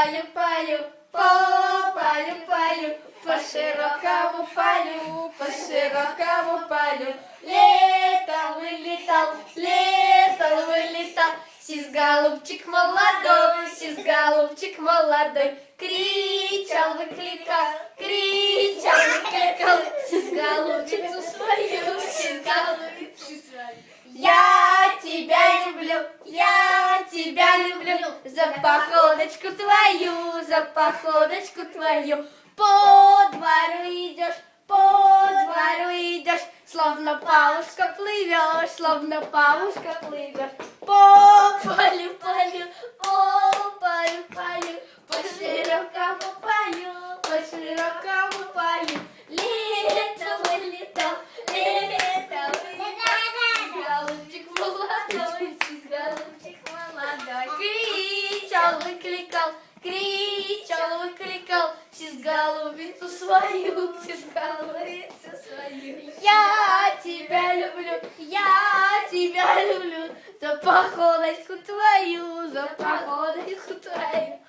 полю, полю, по широкому полю, по широкому полю. Летал, вылетал, летал, вылетал, сиз-голубчик молодой, сиз-голубчик молодой. Кричал, выкликал, сиз-голубчицу свою, сиз-голубицу свою. Я тебя люблю, я тебя люблю, за походочку твою, за походочку твою. По двору идешь, словно павушка плывешь, словно павушка плывешь. По полю, полю, по полю, полю, по широкому полю, по широкому полю. Лето вылетал, лето вылетал, голубчик молодой, голубчик молодой. Кричал, выкликал, кричал, выкликал, сиз-голубицу свою, сиз-голубицу свою. Я тебя люблю, за походочку твою, за походочку твою.